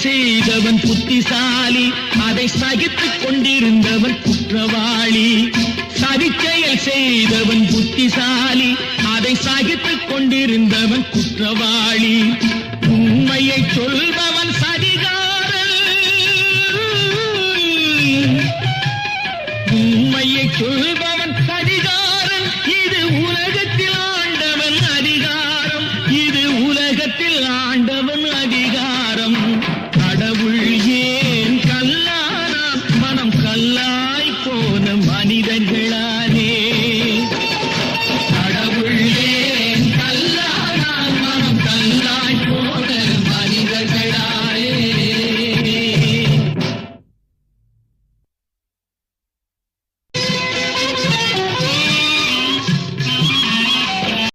செய்தவன் புத்திசாலி, அதை சகித்துக் கொண்டிருந்தவன் குற்றவாளி. சதிச்செயல் செய்தவன் புத்திசாலி, அதை சகித்துக் கொண்டிருந்தவன் குற்றவாளி. உண்மையை சொல்பவன் சதிகாரன், உண்மையை சொல்